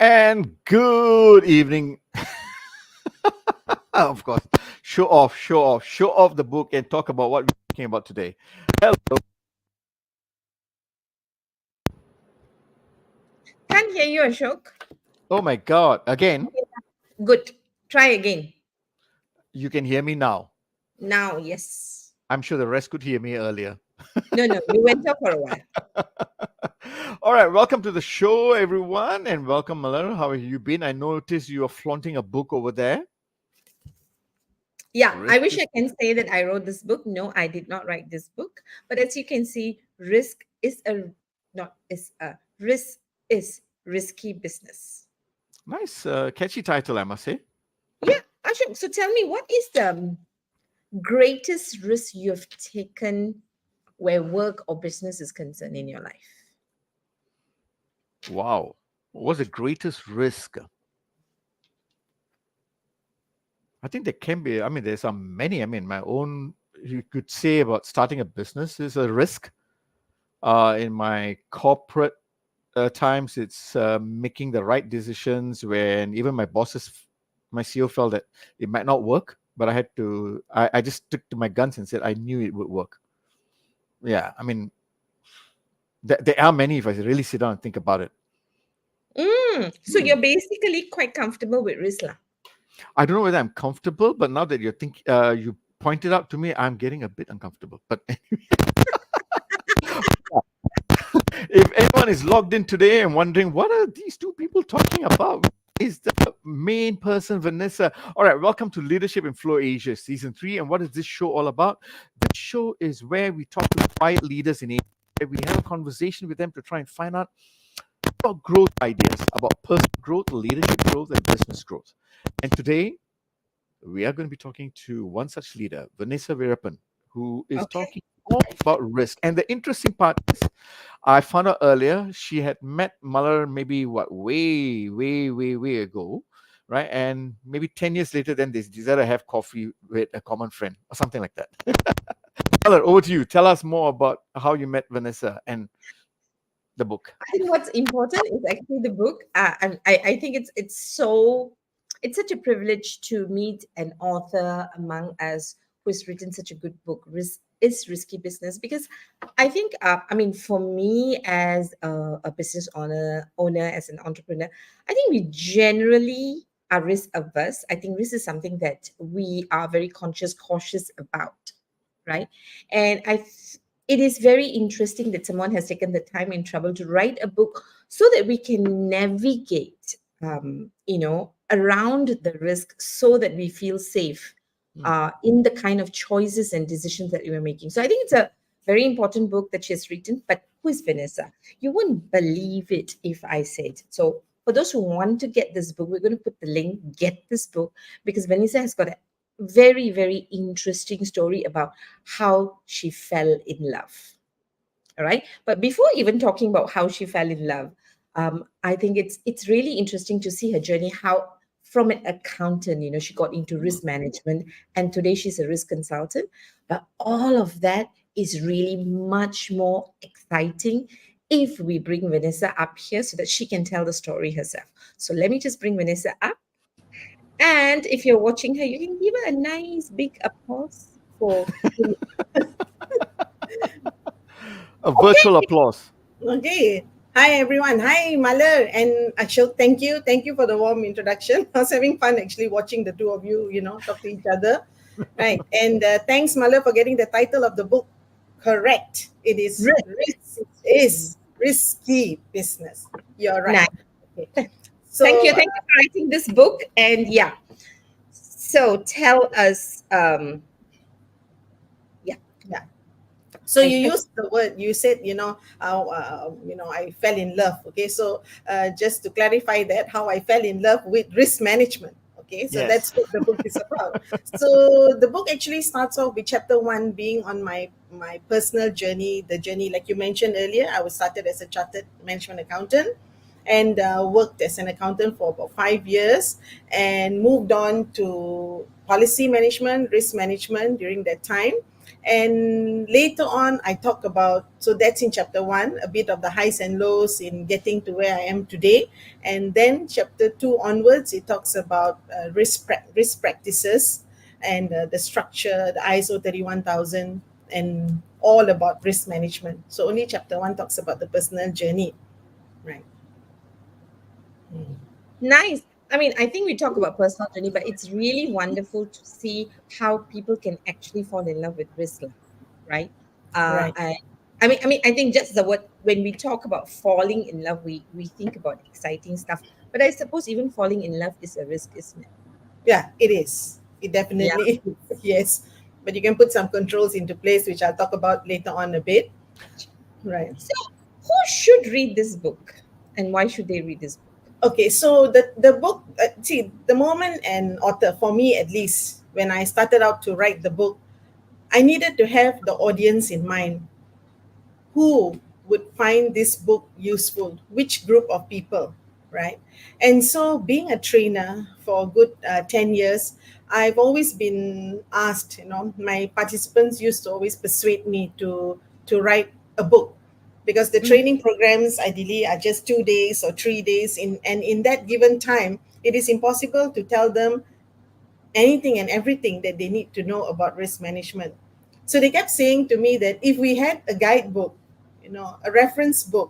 And good evening. Of course, show off the book and talk about what we're talking about today. Hello. Can't hear you, Ashok. Oh my God. Again, Good. Try again. you can hear me now. Now, yes. I'm sure the rest could hear me earlier. No, you went off for a while. All right, welcome to the show, everyone, and welcome, Malhar. How have you been? I noticed you are flaunting a book over there. Yeah, I Risk wish is I can say that I wrote this book. No, I did not write this book. But as you can see, risk is a not is a risk is risky business. nice, catchy title, I must say. Yeah, Ashok. So tell me, what is the greatest risk you have taken where work or business is concerned in your life? Wow, what's the greatest risk? I think there can be. I mean, there's some many. I mean, my own. You could say about starting a business is a risk. In my corporate times, it's making the right decisions when even my bosses, my CEO felt that it might not work, but I had to. I just stuck to my guns and said I knew it would work. Yeah, I mean, there are many. If I really sit down and think about it, So you're basically quite comfortable with risk, lah. I don't know whether I'm comfortable, but now that you pointed out to me, I'm getting a bit uncomfortable. But if anyone is logged in today and wondering what are these two people talking about, is the main person Vanessa. All right, welcome to Leadership in Flow Asia Season 3. And what is this show all about? This show is where we talk to quiet leaders in Asia. We have a conversation with them to try and find out about growth ideas, about personal growth, leadership growth, and business growth. And today, we are going to be talking to one such leader, Vanessa Veerappan, who is Okay. talking all about risk. And the interesting part is, I found out earlier she had met Muller maybe way ago, right? And maybe 10 years later, then they decided to have coffee with a common friend or something like that. Muller, over to you. Tell us more about how you met Vanessa and the book. I think what's important is actually the book. And I think it's such a privilege to meet an author among us who has written such a good book. Risk is risky business because I think I mean for me as a business owner as an entrepreneur, I think we generally are risk averse. I think risk is something that we are very cautious about, right? And it is very interesting that someone has taken the time and trouble to write a book so that we can navigate, around the risk so that we feel safe in the kind of choices and decisions that we are making. So I think it's a very important book that she has written. But who is Vanessa? You wouldn't believe it if I said so. For those who want to get this book, we're going to put the link, get this book, because Vanessa has got a very interesting story about how she fell in love. All right. But before even talking about how she fell in love, I think it's really interesting to see her journey, how from an accountant, she got into risk management, and today she's a risk consultant. But all of that is really much more exciting if we bring Vanessa up here so that she can tell the story herself. So let me just bring Vanessa up. And if you're watching her, you can give her a nice big applause for. A virtual applause. Okay. Hi everyone. Hi Malar and Ashok. Thank you. Thank you for the warm introduction. I was having fun actually watching the two of you, talk to each other. Right. And thanks Malar for getting the title of the book correct. It is risk is risky business. You're right. Nice. Okay. So Thank you for writing this book. And yeah, so tell us. yeah. So you used the word, you said, I fell in love. Okay, so just to clarify that, how I fell in love with risk management. Okay, so Yes. that's what the book is about. So the book actually starts off with chapter 1 being on my personal journey, the journey, like you mentioned earlier. I was started as a chartered management accountant and worked as an accountant for about 5 years and moved on to policy management, risk management during that time. And later on, I talk about, so that's in chapter one, a bit of the highs and lows in getting to where I am today. And then chapter two onwards, it talks about risk practices and the structure, the ISO 31000, and all about risk management. So only chapter one talks about the personal journey, right? Nice. I mean, I think we talk about personal journey, but it's really wonderful to see how people can actually fall in love with risk, lah, right? Uh, Right. I, I think just the word when we talk about falling in love, we think about exciting stuff. But I suppose even falling in love is a risk, isn't it? Yeah, it is. It Yeah. definitely is. Yes. But you can put some controls into place, which I'll talk about later on a bit. Right. So, who should read this book, and why should they read this book? Okay, so the book, see, the moment an author, for me at least, when I started out to write the book, I needed to have the audience in mind. Who would find this book useful? Which group of people, right? And so, being a trainer for a good 10 years, I've always been asked, my participants used to always persuade me to write a book, because the Mm, training programs ideally are just 2 days or 3 days and in that given time it is impossible to tell them anything and everything that they need to know about risk management. So they kept saying to me that if we had a guidebook, a reference book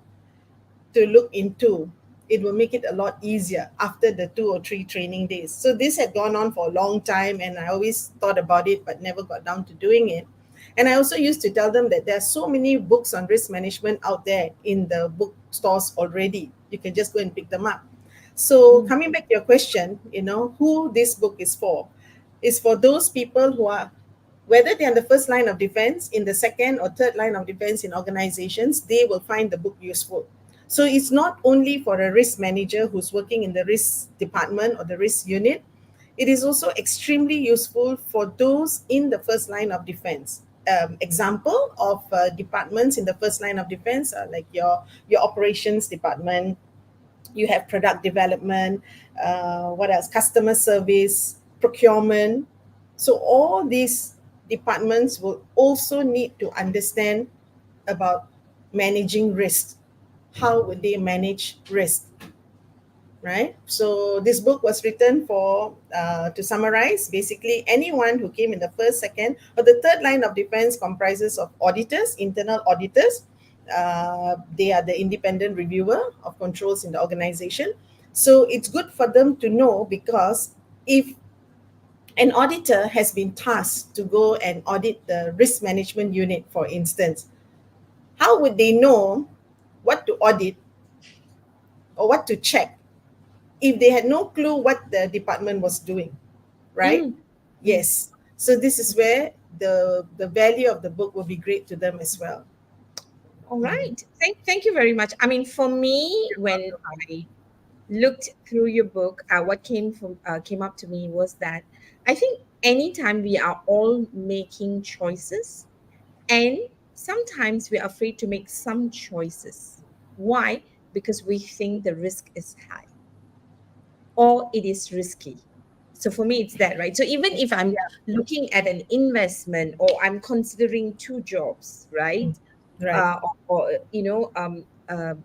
to look into, it will make it a lot easier after the 2 or 3 training days. So this had gone on for a long time, and I always thought about it but never got down to doing it. And I also used to tell them that there are so many books on risk management out there in the bookstores already. You can just go and pick them up. So mm, coming back to your question, who this book is for those people who are, whether they're in the first line of defense, in the second or third line of defense in organizations, they will find the book useful. So it's not only for a risk manager who's working in the risk department or the risk unit, it is also extremely useful for those in the first line of defense. Example of departments in the first line of defense are like your operations department, you have product development, what else? Customer service, procurement. So all these departments will also need to understand about managing risk. How would they manage risk? Right. So this book was written for, to summarize, basically anyone who came in the first, second, or the third line of defense comprises of auditors, internal auditors. They are the independent reviewer of controls in the organization. So it's good for them to know, because if an auditor has been tasked to go and audit the risk management unit, for instance, how would they know what to audit or what to check if they had no clue what the department was doing, right? mm, mm. Yes. So this is where the value of the book will be great to them as well. All right. Thank you very much. I mean, for me, when I looked through your book, what came up to me was that I think anytime we are all making choices, and sometimes we're afraid to make some choices. Why? Because we think the risk is high or it is risky. So for me, it's that, right? So even if I'm looking at an investment or I'm considering two jobs, right? Right.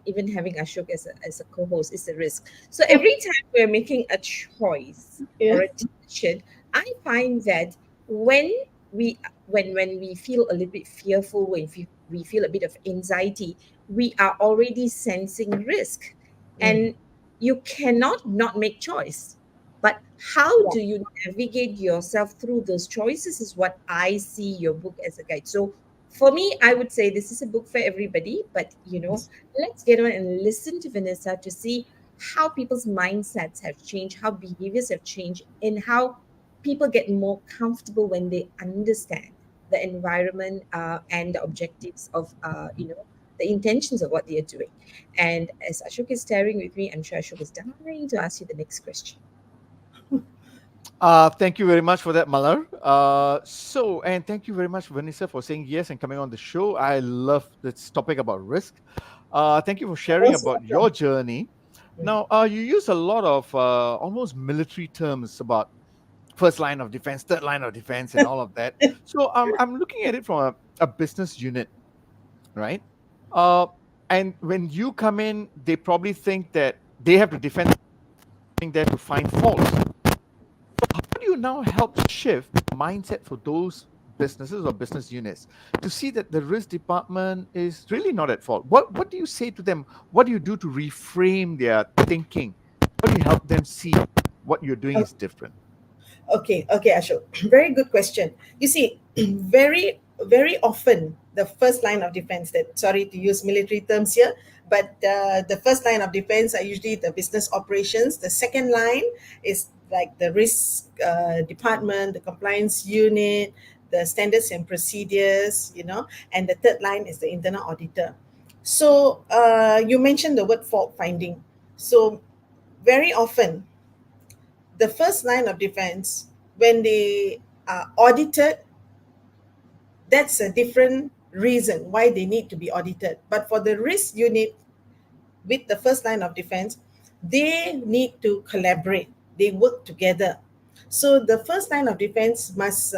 Even having Ashok as a co-host is a risk. So every time we're making a choice Yeah. or a decision, I find that when we when we feel a little bit fearful, when we feel a bit of anxiety, we are already sensing risk, Mm. and you cannot not make choice. But how Yeah. do you navigate yourself through those choices is what I see your book as a guide. So for me, I would say this is a book for everybody, but let's get on and listen to Vanessa to see how people's mindsets have changed, how behaviors have changed, and how people get more comfortable when they understand the environment and the objectives of the intentions of what they are doing. And as Ashok is staring with me, I'm sure Ashok is dying to ask you the next question. Thank you very much for that, Malar. And thank you very much, Vanessa, for saying yes and coming on the show. I love this topic about risk. Thank you for sharing Most about your welcome. journey. Mm. Now, you use a lot of almost military terms about first line of defense, third line of defense, and all of that. So I'm looking at it from a business unit, right? Uh, and when you come in, they probably think that they have to defend there to find faults. How do you now help shift the mindset for those businesses or business units to see that the risk department is really not at fault? What do you say to them? What do you do to reframe their thinking? How do you help them see what you're doing is different? Okay, Ashok. Very good question. You see, very often the first line of defense, that, sorry to use military terms here, but the first line of defense are usually the business operations. The second line is like the risk department, the compliance unit, the standards and procedures, and the third line is the internal auditor. So you mentioned the word fault finding. So very often the first line of defense, when they are audited, that's a different reason why they need to be audited. But for the risk unit with the first line of defense, they need to collaborate, they work together. So the first line of defense must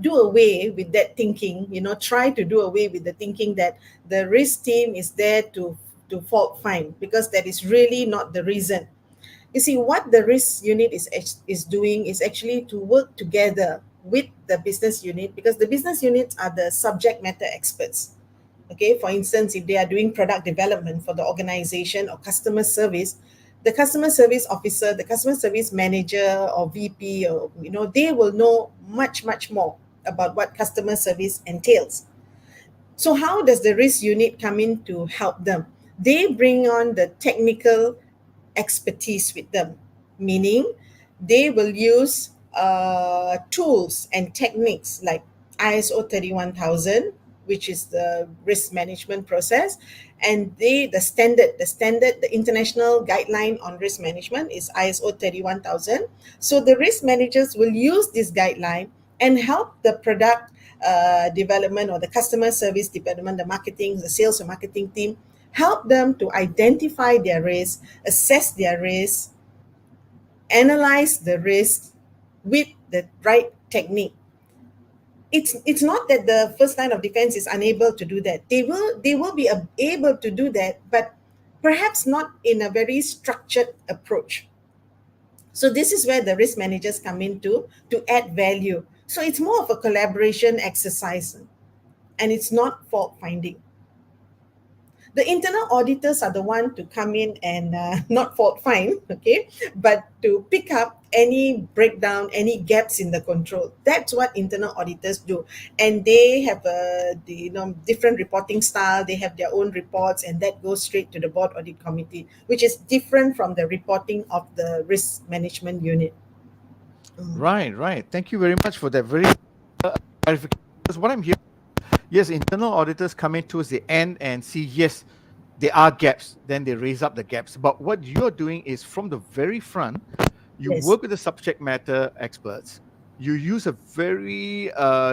do away with that thinking, try to do away with the thinking that the risk team is there to fault find, because that is really not the reason. You see, what the risk unit is doing is actually to work together with the business unit, because the business units are the subject matter experts. Okay, for instance, if they are doing product development for the organization or customer service, the customer service officer, the customer service manager or VP, or they will know much more about what customer service entails. So how does the risk unit come in to help them? They bring on the technical expertise with them, meaning they will use tools and techniques like ISO 31000, which is the risk management process, and the international guideline on risk management is ISO 31000. So the risk managers will use this guideline and help the product development or the customer service development, the marketing, the sales and marketing team, help them to identify their risk, assess their risk, analyze the risk with the right technique. It's not that the first line of defense is unable to do that. They will be able to do that, but perhaps not in a very structured approach. So this is where the risk managers come in to add value. So it's more of a collaboration exercise, and it's not fault finding. The internal auditors are the one to come in and not fault find, okay, but to pick up any breakdown, any gaps in the control. That's what internal auditors do, and they have different reporting style. They have their own reports, and that goes straight to the board audit committee, which is different from the reporting of the risk management unit. Right. Thank you very much for that very clarification. Because what I'm hearing, yes, internal auditors come in towards the end and see, yes, there are gaps, then they raise up the gaps. But what you're doing is from the very front, you Yes. work with the subject matter experts. You use a very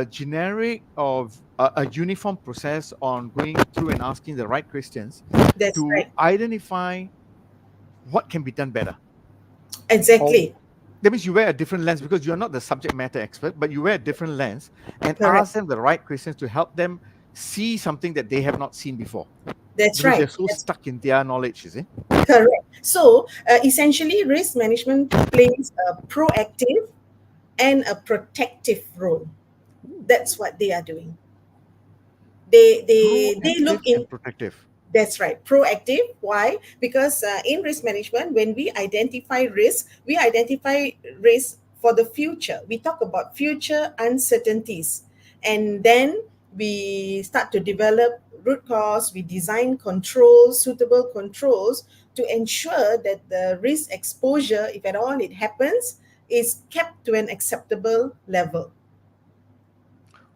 generic of a uniform process on going through and asking the right questions That's to right. identify what can be done better. Exactly. That means you wear a different lens because you're not the subject matter expert, but you wear a different lens and Correct. ask them the right questions to help them see something that they have not seen before. That's Because right. they're so stuck in their knowledge, is it? Correct. So essentially, risk management plays a proactive and a protective role. That's what they are doing. They look Proactive in. and protective. That's right, proactive. Why? Because in risk management, when we identify risk for the future. We talk about future uncertainties, and then we start to develop root cause. We design controls, suitable controls, to ensure that the risk exposure, if at all it happens, is kept to an acceptable level.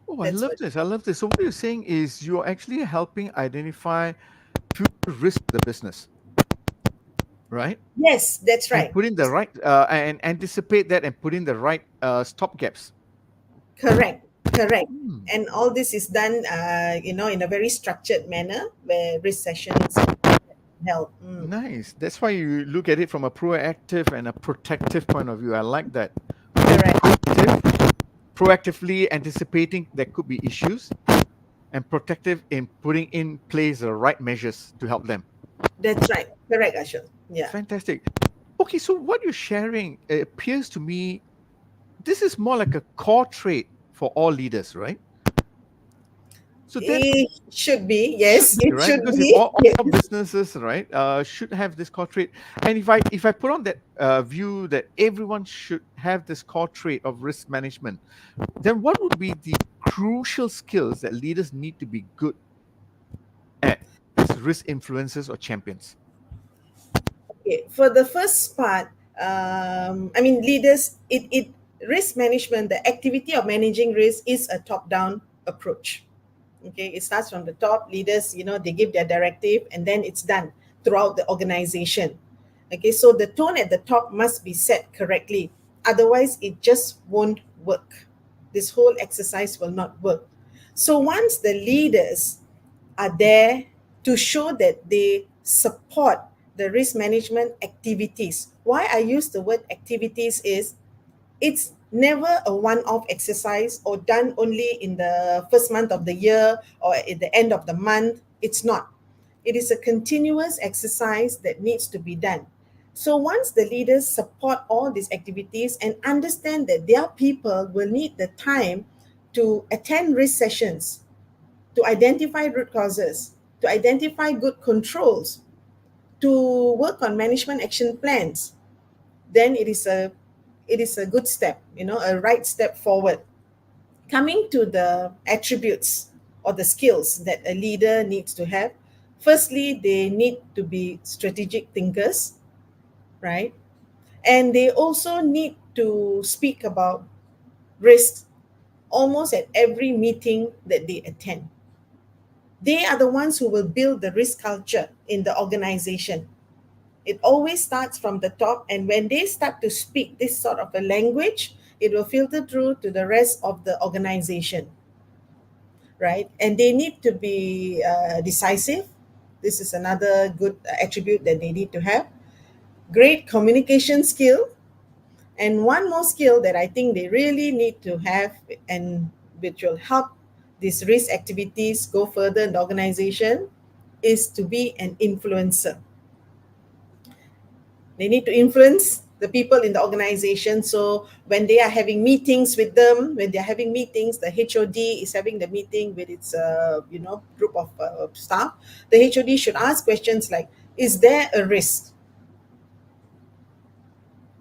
Oh, I That's love what. this. I love this. So what you're saying is you're actually helping identify future risk of the business, right? Yes, that's And right. put in the right and anticipate that and put in the right stop gaps. Correct. Hmm. And all this is done, in a very structured manner where risk sessions held. Nice. That's why you look at it from a proactive and a protective point of view. I like that. Correct. proactively anticipating there could be issues, and protective in putting in place the right measures to help them. That's right. Correct, Ashok. Yeah. Fantastic. Okay, so what you're sharing, it appears to me this is more like a core trait for all leaders, right? So that It should be. should Yes, be it right, should because if be. Yes. all businesses, right, should have this core trait. And if I put on that view that everyone should have this core trait of risk management, then what would be the crucial skills that leaders need to be good at as risk influencers or champions? Okay. For the first part, I mean, leaders, it risk management, the activity of managing risk is a top-down approach. Okay, it starts from the top. Leaders, they give their directive, and then it's done throughout the organization. Okay, so the tone at the top must be set correctly. Otherwise, it just won't work. This whole exercise will not work. So once the leaders are there to show that they support the risk management activities. Why I use the word activities is it's never a one-off exercise or done only in the first month of the year or at the end of the month. It's not. It is a continuous exercise that needs to be done. So once the leaders support all these activities and understand that their people will need the time to attend risk sessions, to identify root causes, to identify good controls, to work on management action plans, then it is a good step, a right step forward. Coming to the attributes or the skills that a leader needs to have, firstly, they need to be strategic thinkers, right? And they also need to speak about risks almost at every meeting that they attend. They are the ones who will build the risk culture in the organization. It always starts from the top, and when they start to speak this sort of a language, it will filter through to the rest of the organization, right? And they need to be decisive. This is another good attribute that they need to have. Great communication skill. And one more skill that I think they really need to have, and which will help these risk activities go further in the organization, is to be an influencer. They need to influence the people in the organization. So when they are having meetings with them, when they're having meetings, the HOD is having the meeting with its group of staff. The HOD should ask questions like, is there a risk?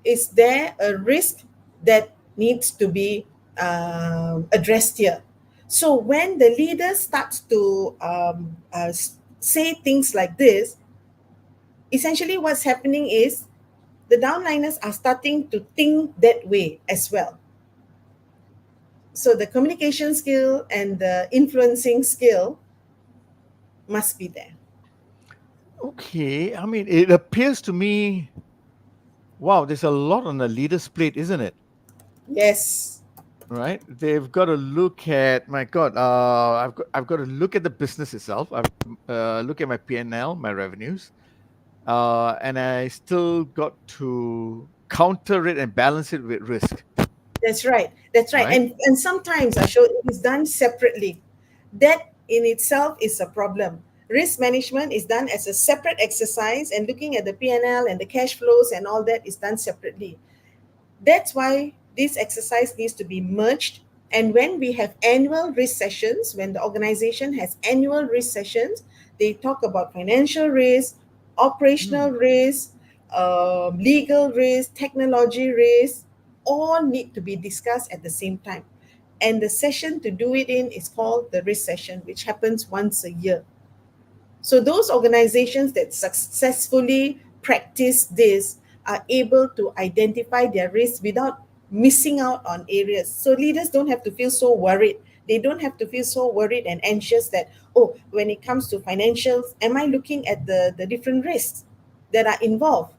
Is there a risk that needs to be addressed here? So when the leader starts to say things like this, essentially what's happening is the downliners are starting to think that way as well. So the communication skill and the influencing skill must be there. Okay, I mean, it appears to me, wow, there's a lot on the leader's plate, isn't it? Yes, Right? They've got to look at, my God, I've got to look at the business itself. I've look at my P&L, my revenues, and I still got to counter it and balance it with risk. that's right. That's right. Right? And sometimes I show it is done separately. That in itself is a problem. Risk management is done as a separate exercise, and looking at the P&L and the cash flows and all that is done separately. That's why this exercise needs to be merged. And when we have annual risk sessions, when the organization has annual risk sessions, they talk about financial risk, operational risk, legal risk, technology risk, all need to be discussed at the same time. And the session to do it in is called the risk session, which happens once a year. So those organizations that successfully practice this are able to identify their risks without missing out on areas. So leaders don't have to feel so worried. They don't have to feel so worried and anxious that, oh, when it comes to financials, am I looking at the different risks that are involved?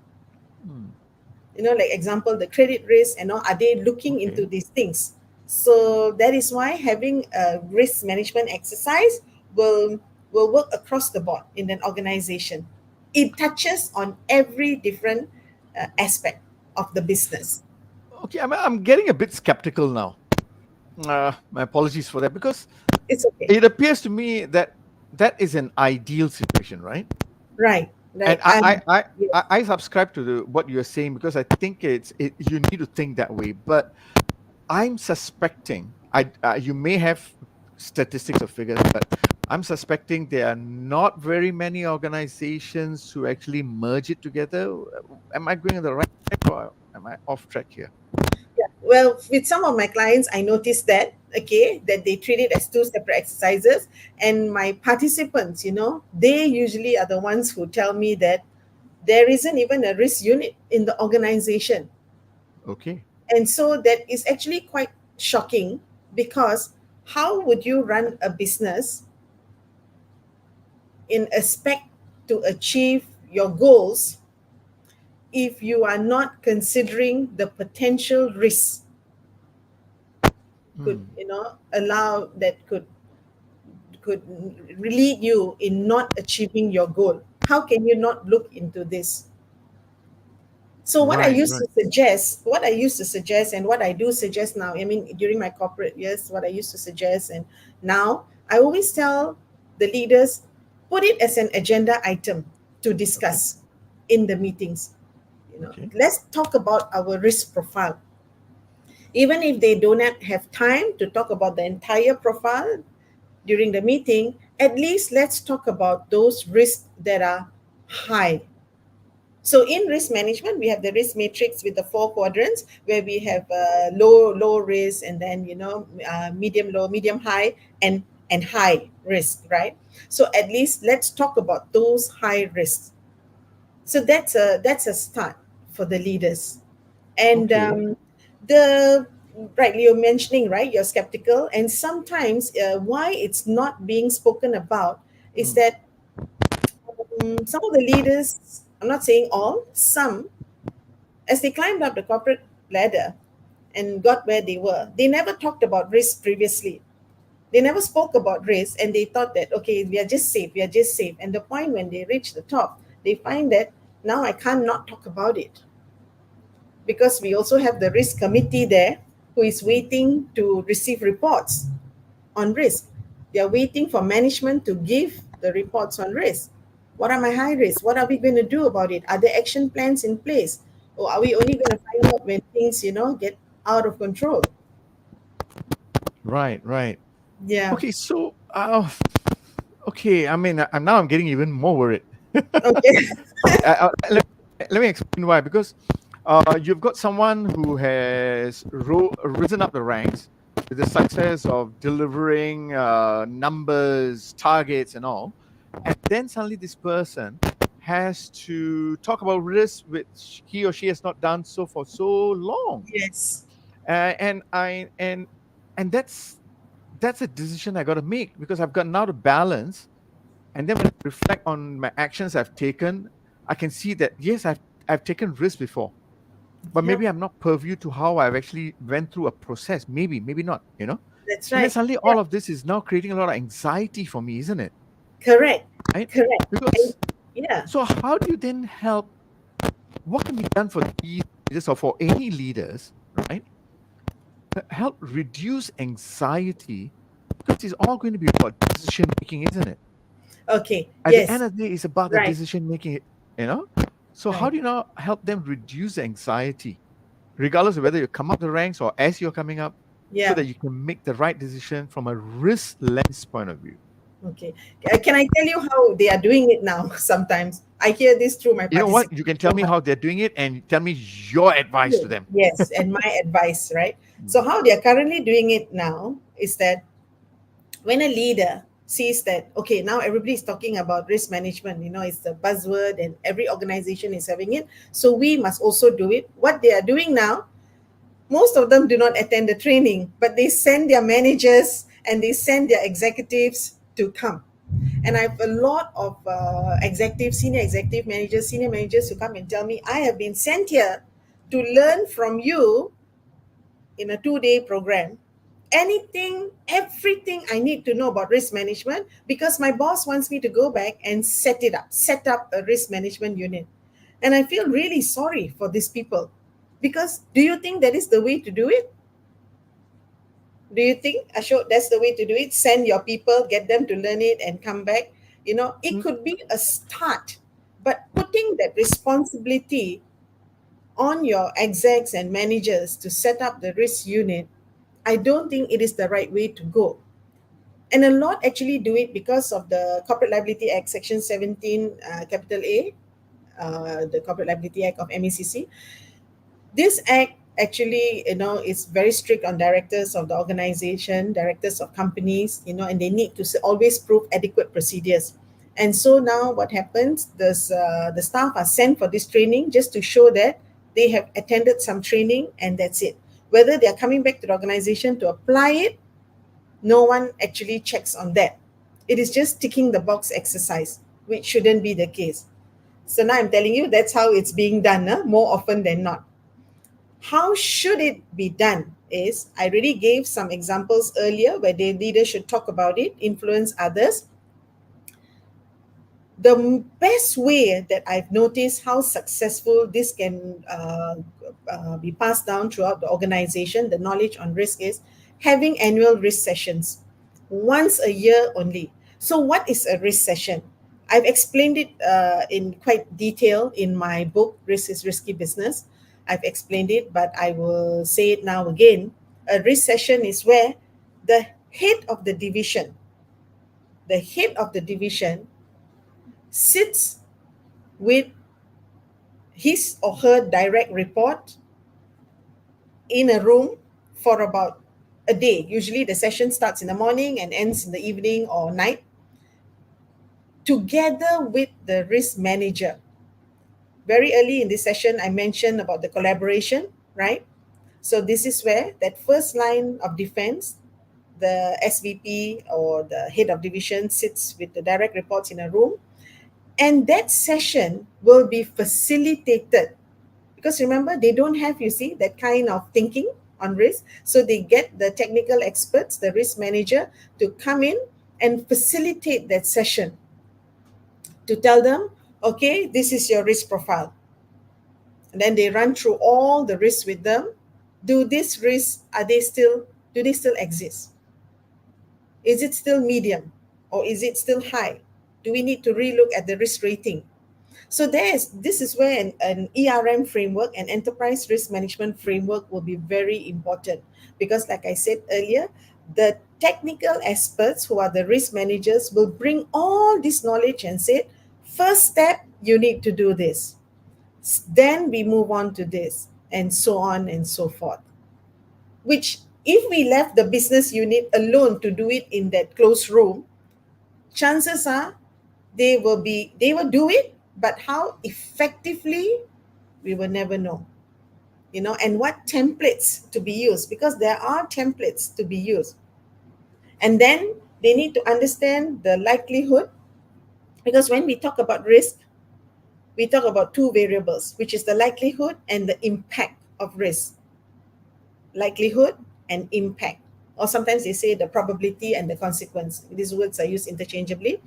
Like example, the credit risk and all, are they looking Okay. into these things? So that is why having a risk management exercise will work across the board in an organization. It touches on every different aspect of the business. Okay, I'm getting a bit skeptical now. My apologies for that, because It's okay. it appears to me that that is an ideal situation, right? Right, And right. Yes, I subscribe to what you're saying, because I think you need to think that way. But I'm suspecting, you may have statistics or figures, but I'm suspecting there are not very many organizations who actually merge it together. Am I going in the right track, or am I off track here? yeah. Well, with some of my clients, I noticed that, okay, that they treat it as two separate exercises. And my participants, they usually are the ones who tell me that there isn't even a risk unit in the organization. Okay. And so that is actually quite shocking, because how would you run a business in aspect to achieve your goals if you are not considering the potential risks could Hmm. allow that could lead you in not achieving your goal? How can you not look into this? So Right, right. what I used to suggest, and what I do suggest now, I mean, during my corporate years, what I used to suggest, and now I always tell the leaders, put it as an agenda item to Okay, discuss in the meetings. okay. Let's talk about our risk profile. Even if they do not have time to talk about the entire profile during the meeting, at least let's talk about those risks that are high. So in risk management, we have the risk matrix with the four quadrants, where we have low risk, and then medium low, medium high, and high risk, right? So at least let's talk about those high risks. So that's a start for the leaders. And Okay. the right, you're mentioning, right, you're skeptical, and sometimes why it's not being spoken about is Hmm. that some of the leaders, I'm not saying all, some, as they climbed up the corporate ladder and got where they were, they never talked about risk previously. They never spoke about risk, and they thought that, okay, we are just safe. And the point when they reach the top, they find that now I can't not talk about it, because we also have the risk committee there who is Hmm. waiting to receive reports on risk. They are waiting for management to give the reports on risk. What are my high risks? What are we going to do about it? Are there action plans in place? Or are we only going to find out when things, get out of control? Right, right. Yeah. Okay, so okay. I mean, I'm getting even more worried. Okay. Let me explain why. Because you've got someone who has risen up the ranks with the success of delivering numbers, targets, and all, and then suddenly this person has to talk about risks which he or she has not done so for so long. Yes. And I and that's a decision I got to make, because I've got now to balance. And then when I reflect on my actions I've taken, I can see that yes, I've taken risks before, but maybe Yep. I'm not purview to how I've actually went through a process. Maybe not. That's And then right. suddenly Yeah. all of this is now creating a lot of anxiety for me, isn't it? Correct. Right? Correct. And Because yeah. so how do you then help? What can be done for these leaders, or for any leaders, right? Help reduce anxiety, because it's all going to be about decision making, isn't it? Okay. At the end Yes. of the day, it's about the Right. decision making, you know? So how Right. do you now help them reduce anxiety, regardless of whether you come up the ranks or as you're coming up, so Yeah. that you can make the right decision from a risk lens point of view? Okay. Can I tell you how they are doing it now? Sometimes I hear this through my You know what? participants. You can tell me how they're doing it and tell me your advice to them. Yes, and my advice, right? Mm. So, how they are currently doing it now is that when a leader sees that, okay, now everybody is talking about risk management, it's the buzzword and every organization is having it. So, we must also do it. What they are doing now, most of them do not attend the training, but they send their managers and they send their executives to come. And I have a lot of executives, senior executive managers, senior managers who come and tell me, I have been sent here to learn from you in a 2-day program. Anything, everything I need to know about risk management, because my boss wants me to go back and set up a risk management unit. And I feel really sorry for these people, because do you think that is the way to do it? Do you think, Ashok, that's the way to do it? Send your people, get them to learn it and come back. It could be a start, but putting that responsibility on your execs and managers to set up the risk unit, I don't think it is the right way to go. And a lot actually do it because of the Corporate Liability Act, Section 17, capital A, the Corporate Liability Act of MECC. This act actually, is very strict on directors of the organization, directors of companies, and they need to always prove adequate procedures. And so now what happens, the staff are sent for this training just to show that they have attended some training, and that's it. Whether they are coming back to the organization to apply it, no one actually checks on that. It is just ticking the box exercise, which shouldn't be the case. So now I'm telling you, that's how it's being done, more often than not. How should it be done is, I already gave some examples earlier where the leader should talk about it, influence others. The best way that I've noticed how successful this can be passed down throughout the organization, the knowledge on risk, is having annual risk sessions once a year only. So what is a risk session? I've explained it in quite detail in my book, Risk is Risky Business. I've explained it, but I will say it now again. A risk session is where the head of the division sits with his or her direct report in a room for about a day. Usually the session starts in the morning and ends in the evening or night, together with the risk manager. Very early in this session, I mentioned about the collaboration, right? So this is where that first line of defense, the SVP or the head of division, sits with the direct reports in a room. And that session will be facilitated, because remember, they don't have, that kind of thinking on risk. So they get the technical experts, the risk manager, to come in and facilitate that session, to tell them, okay, this is your risk profile. And then they run through all the risks with them. Do these risks, do they still exist? Is it still medium, or is it still high? Do we need to relook at the risk rating? So this is where an ERM framework, an enterprise risk management framework, will be very important, because like I said earlier, the technical experts who are the risk managers will bring all this knowledge and say, first step, you need to do this. Then we move on to this, and so on and so forth. Which, if we left the business unit alone to do it in that closed room, chances are they will do it, but how effectively, we will never know. And what templates to be used, because there are templates to be used. And then they need to understand the likelihood, because when we talk about risk, we talk about two variables, which is the likelihood and the impact of risk. Likelihood and impact, or sometimes they say the probability and the consequence. These words are used interchangeably.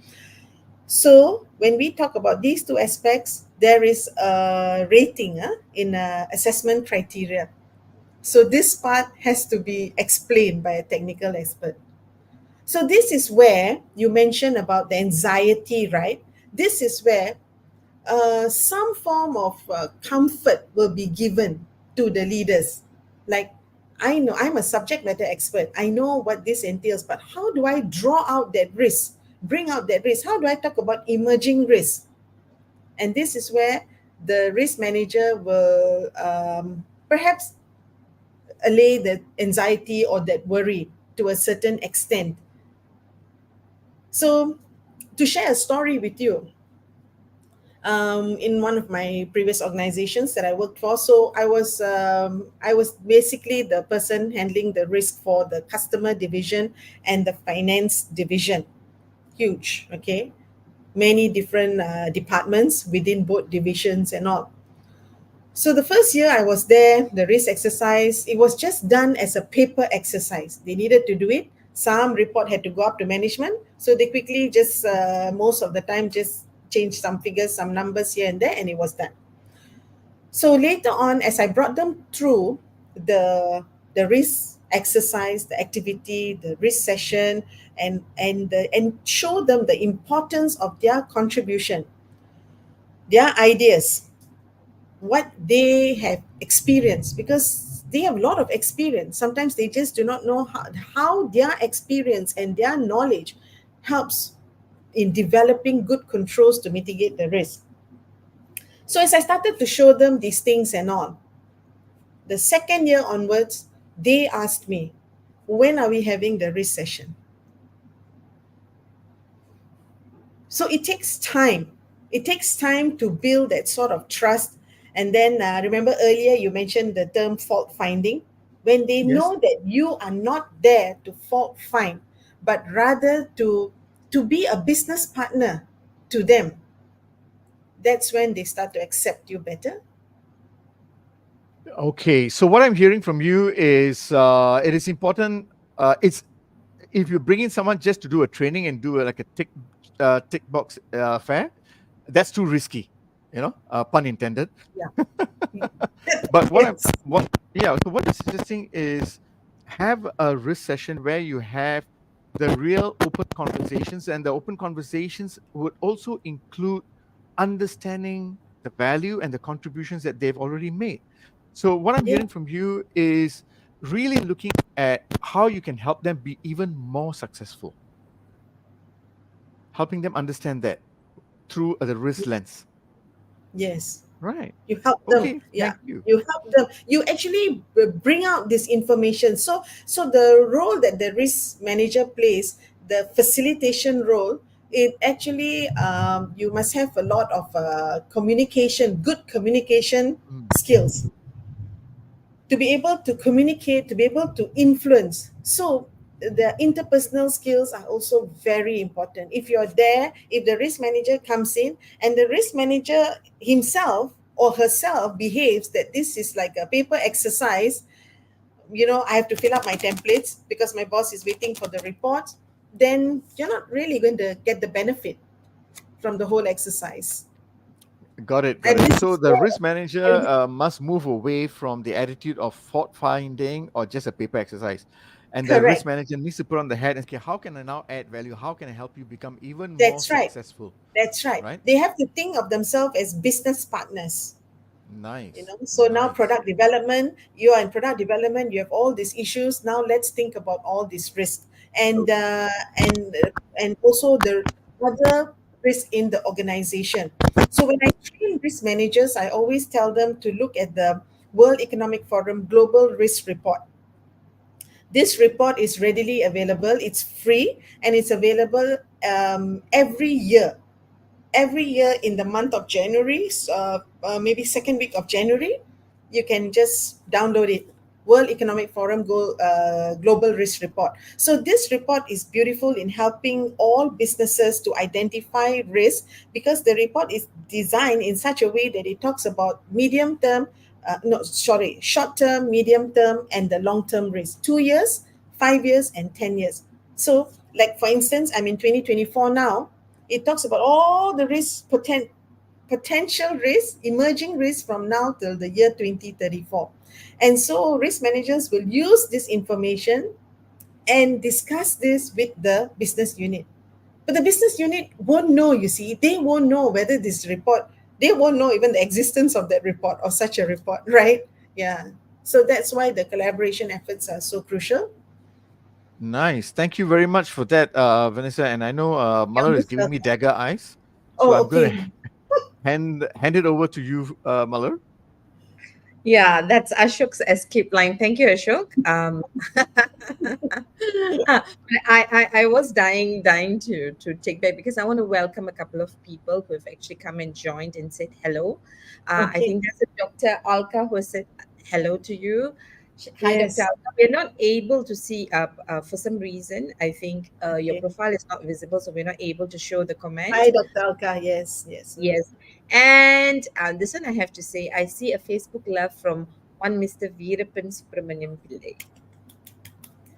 So when we talk about these two aspects, there is a rating in assessment criteria. So this part has to be explained by a technical expert. So this is where you mentioned about the anxiety, right? This is where some form of comfort will be given to the leaders. Like, I know I'm a subject matter expert. I know what this entails, but how do I draw out that risk, bring out that risk? How do I talk about emerging risk? And this is where the risk manager will perhaps allay the anxiety or that worry to a certain extent. So, to share a story with you, in one of my previous organizations that I worked for. So I was basically the person handling the risk for the customer division and the finance division. Huge, okay? Many different departments within both divisions and all. So the first year I was there, the risk exercise, it was just done as a paper exercise. They needed to do it. Some report had to go up to management. So they quickly just, most of the time, just changed some figures, some numbers here and there, and it was done. So later on, as I brought them through the risk exercise, the activity, the risk session, and show them the importance of their contribution, their ideas, what they have experienced, because they have a lot of experience. Sometimes they just do not know how their experience and their knowledge helps in developing good controls to mitigate the risk. So as I started to show them these things and all, the second year onwards, they asked me, when are we having the risk session? So it takes time. It takes time to build that sort of trust. And then remember earlier you mentioned the term fault finding. When they Yes. know that you are not there to fault find, but rather to be a business partner to them, that's when they start to accept you better. Okay. So what I'm hearing from you is it is important. It's if you're bringing someone just to do a training and do like a tick box fair, that's too risky. Pun intended. Yeah. But Yes. so what I'm suggesting is have a risk session where you have the real open conversations, and the open conversations would also include understanding the value and the contributions that they've already made. So what I'm Yeah. hearing from you is really looking at how you can help them be even more successful, helping them understand that through the risk lens. Yes. Right. You help them. Okay. Yeah. Thank you. You help them. You actually bring out this information. So the role that the risk manager plays, the facilitation role, it actually you must have a lot of communication, good communication Mm. skills to be able to communicate, to be able to influence. So the interpersonal skills are also very important. If you're there, if the risk manager comes in and the risk manager himself or herself behaves that this is like a paper exercise, I have to fill up my templates because my boss is waiting for the report, then you're not really going to get the benefit from the whole exercise. Got it, got And it. this So is the where, risk manager and must move away from the attitude of fault finding or just a paper exercise. And the risk correct. manager needs to put on the hat and say, how can I now add value? How can I help you become even more That's right. successful? That's right. Right? They have to think of themselves as business partners. Nice, So now nice. product development, you are in product development, you have all these issues. Now let's think about all these risks and and also the other risk in the organization. So when I train risk managers, I always tell them to look at the World Economic Forum Global Risk Report. This report is readily available, it's free, and it's available every year in the month of January, maybe second week of January. You can just download it. World Economic Forum Global Risk Report. So this report is beautiful in helping all businesses to identify risk, because the report is designed in such a way that it talks about medium term, no, sorry, short term, medium term, and the long term risk. 2 years, 5 years, and 10 years. So, like for instance, I'm in 2024 now. It talks about all the potential risks, emerging risks from now till the year 2034. And so risk managers will use this information and discuss this with the business unit. But the business unit won't know, you see, they won't know whether this report, they won't know even the existence of that report or such a report, right? Yeah. So that's why the collaboration efforts are so crucial. Nice. Thank you very much for that, Vanessa. And I know You're Malar is most giving me welcome. dagger eyes. So Oh, I'm going okay. to hand it over to you, Malar. Yeah, that's Ashok's escape line. Thank you, Ashok. I was dying to take back because I want to welcome a couple of people who have actually come and joined and said hello. I Okay. think there's a Dr. Alka who has said hello to you. Hi, Dr. Yes. Alka. We're not able to see for some reason. I think your Okay. profile is not visible, so we're not able to show the Hi, comment. Dr. Alka. Yes. Yes. Yes. And this one I have to say, I see a Facebook love from one Mr. Veerappan Subramaniam Pillai.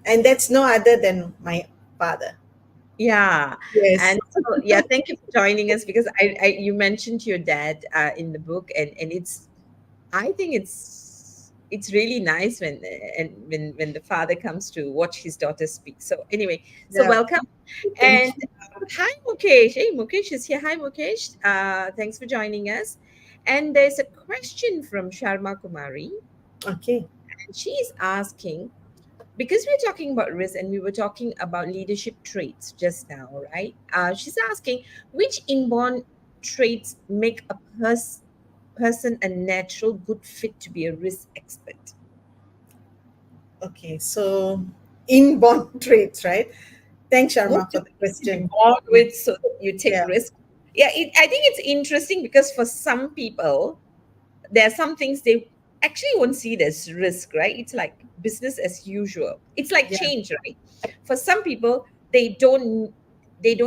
And that's no other than my father. Yeah. Yes. And so, yeah, thank you for joining us because you mentioned your dad in the book, and it's, I think it's it's really nice when and when the father comes to watch his daughter speak. So anyway, so Yeah. welcome. Thank And you. hi Mukesh. Hey, Mukesh is here. Hi Mukesh. Thanks for joining us. And there's a question from Sharma Kumari, Okay. and she's asking, because we're talking about risk and we were talking about leadership traits just now, right? She's asking, which inborn traits make a person a natural good fit to be a risk expert? Okay. So inborn traits, right? Thanks, What Sharma, do for the you need to be question. born with so that you take Yeah. risk? Yeah, I think it's interesting because for some people, there are some things they actually won't see it as risk, right? It's like business as usual. It's like Yeah. change, right? For some people, they don't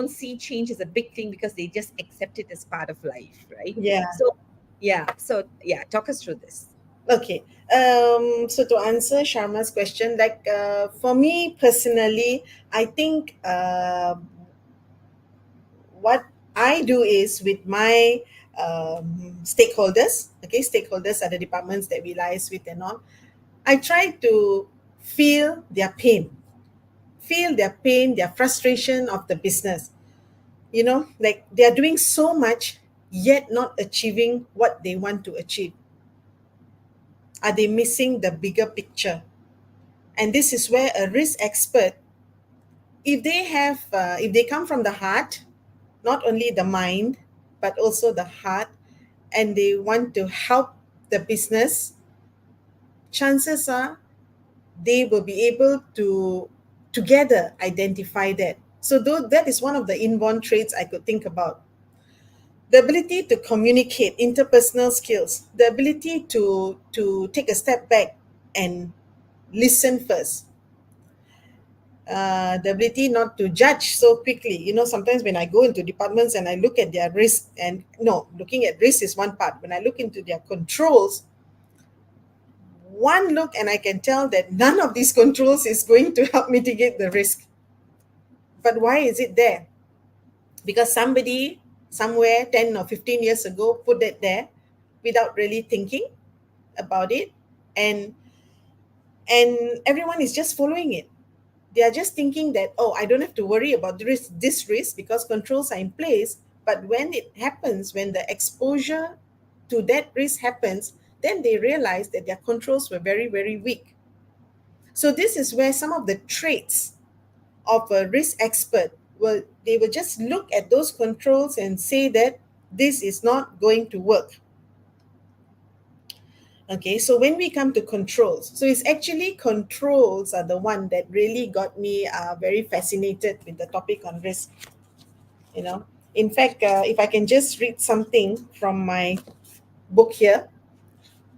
see change as a big thing because they just accept it as part of life, right? Yeah. So talk us through this. Okay. So to answer Sharma's question, like for me personally, I think what I do is with my stakeholders. Okay, stakeholders are the departments that we liaise with and all. I try to feel their pain, their frustration of the business. Like they are doing so much yet not achieving what they want to achieve. Are they missing the bigger picture? And this is where a risk expert, if they come from the heart, not only the mind, but also the heart, and they want to help the business, chances are they will be able to together identify that. So though that is one of the inborn traits I could think about. The ability to communicate, interpersonal skills, the ability to take a step back and listen first, the ability not to judge so quickly. Sometimes when I go into departments and I look at their risk, and no, looking at risk is one part. When I look into their controls, one look and I can tell that none of these controls is going to help mitigate the risk. But why is it there? Because somebody somewhere 10 or 15 years ago put it there without really thinking about it, and everyone is just following it. They are just thinking that, oh, I don't have to worry about this risk because controls are in place. But when it happens, when the exposure to that risk happens, then they realize that their controls were very, very weak. So this is where some of the traits of a risk expert will just look at those controls and say that this is not going to work. Okay, so when we come to controls, so it's actually controls are the one that really got me very fascinated with the topic on risk. In fact, if I can just read something from my book here,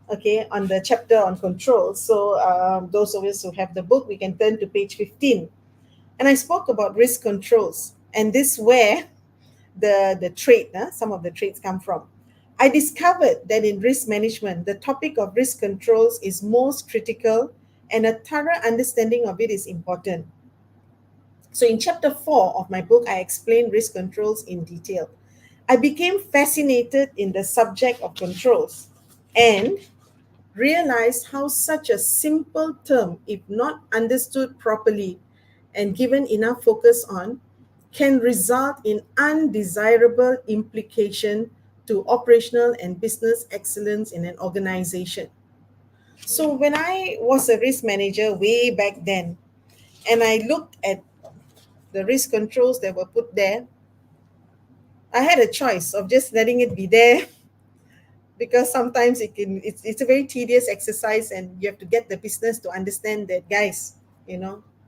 okay, on the chapter on controls. So those of us who have the book, we can turn to page 15. And I spoke about risk controls, and this where the trait, some of the traits come from. I discovered that in risk management, the topic of risk controls is most critical, and a thorough understanding of it is important. So, in chapter 4 of my book, I explain risk controls in detail. I became fascinated in the subject of controls and realized how such a simple term, if not understood properly and given enough focus on, can result in undesirable implication to operational and business excellence in an organization. So when I was a risk manager way back then, and I looked at the risk controls that were put there, I had a choice of just letting it be there because sometimes it's a very tedious exercise, and you have to get the business to understand that, guys,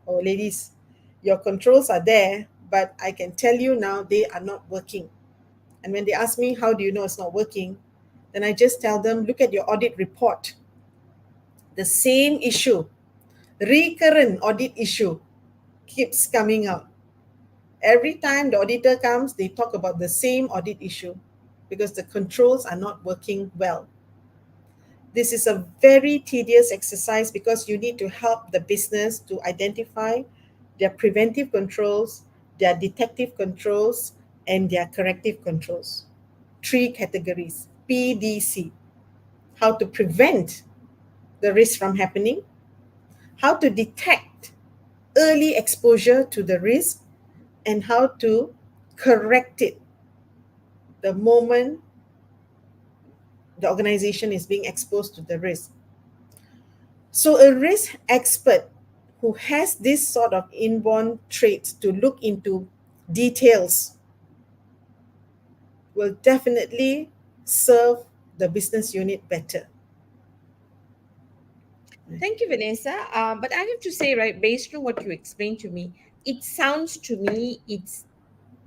or ladies, your controls are there, but I can tell you now they are not working. And when they ask me, how do you know it's not working? Then I just tell them, look at your audit report. The same issue, recurrent audit issue, keeps coming out. Every time the auditor comes, they talk about the same audit issue because the controls are not working well. This is a very tedious exercise because you need to help the business to identify their preventive controls, their detective controls, and their corrective controls. Three categories: PDC, how to prevent the risk from happening, how to detect early exposure to the risk, and how to correct it the moment the organization is being exposed to the risk. So, a risk expert who has this sort of inborn traits to look into details will definitely serve the business unit better. Thank you, Vanessa. But I have to say, right, based on what you explained to me, it sounds to me it's